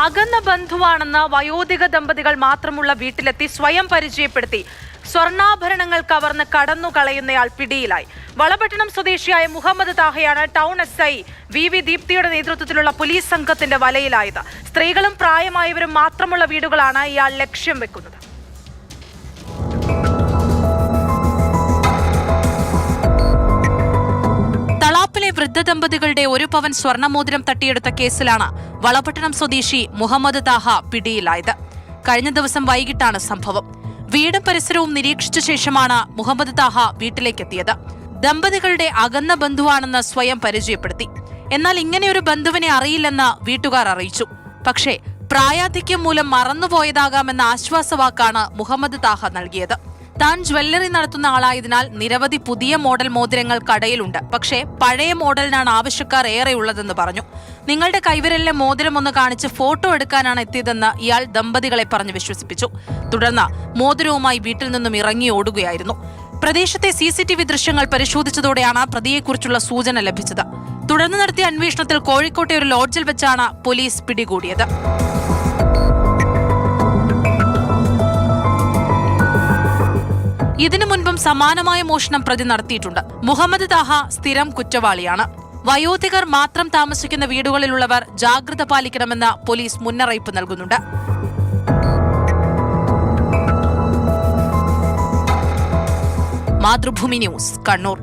അകന്ന ബന്ധുവാണെന്ന് വയോധിക ദമ്പതികൾ മാത്രമുള്ള വീട്ടിലെത്തി സ്വയം പരിചയപ്പെടുത്തി സ്വർണ്ണാഭരണങ്ങൾ കവർന്ന് കടന്നുകളയുന്നയാൾ പിടിയിലായി. വളപട്ടണം സ്വദേശിയായ മുഹമ്മദ് താഹയാണ് ടൗൺ SI VV ദീപ്തിയുടെ നേതൃത്വത്തിലുള്ള പോലീസ് സംഘത്തിന്റെ വലയിലായത്. സ്ത്രീകളും പ്രായമായവരും മാത്രമുള്ള വീടുകളാണ് ഇയാൾ ലക്ഷ്യം വെക്കുന്നത്. തളാപ്പിലെ വൃദ്ധ ദമ്പതികളുടെ 1 പവൻ സ്വർണ്ണമോതിരം തട്ടിയെടുത്ത കേസിലാണ് വളപട്ടണം സ്വദേശി മുഹമ്മദ് താഹ പിടിയിലായത്. കഴിഞ്ഞ ദിവസം വൈകിട്ടാണ് സംഭവം. വീടും പരിസരവും നിരീക്ഷിച്ച ശേഷമാണ് മുഹമ്മദ് താഹ വീട്ടിലേക്കെത്തിയത്. ദമ്പതികളുടെ അകന്ന ബന്ധുവാണെന്ന് സ്വയം പരിചയപ്പെടുത്തി. എന്നാൽ ഇങ്ങനെയൊരു ബന്ധുവിനെ അറിയില്ലെന്ന് വീട്ടുകാർ അറിയിച്ചു. പക്ഷേ പ്രായാധിക്യം മൂലം മറന്നുപോയതാകാമെന്ന ആശ്വാസവാക്കാണ് മുഹമ്മദ് താഹ നൽകിയത്. താൻ ജ്വല്ലറി നടത്തുന്ന ആളായതിനാൽ നിരവധി പുതിയ മോഡൽ മോതിരങ്ങൾ കടയിലുണ്ട്, പക്ഷേ പഴയ മോഡലിനാണ് ആവശ്യക്കാർ ഏറെയുള്ളതെന്ന് പറഞ്ഞു. നിങ്ങളുടെ കൈവിരലിലെ മോതിരം ഒന്ന് കാണിച്ച് ഫോട്ടോ എടുക്കാനാണ് എത്തിയതെന്ന് ഇയാൾ ദമ്പതികളെ പറഞ്ഞ് വിശ്വസിപ്പിച്ചു. തുടർന്ന് മോതിരവുമായി വീട്ടിൽ നിന്നും ഇറങ്ങി ഓടുകയായിരുന്നു. പ്രദേശത്തെ CCTV ദൃശ്യങ്ങൾ പരിശോധിച്ചതോടെയാണ് പ്രതിയെക്കുറിച്ചുള്ള സൂചന ലഭിച്ചത്. തുടർന്ന് നടത്തിയ അന്വേഷണത്തിൽ കോഴിക്കോട്ടെ ഒരു ലോഡ്ജിൽ വെച്ചാണ് പോലീസ് പിടികൂടിയത്. ഇതിനു മുൻപും സമാനമായ മോഷണം പ്രതി നടത്തിയിട്ടുണ്ട്. മുഹമ്മദ് താഹ സ്ഥിരം കുറ്റവാളിയാണ്. വയോധികർ മാത്രം താമസിക്കുന്ന വീടുകളിലുള്ളവർ ജാഗ്രത പാലിക്കണമെന്ന് പോലീസ് മുന്നറിയിപ്പ് നൽകുന്നുണ്ട്. മാതൃഭൂമി ന്യൂസ്, കണ്ണൂർ.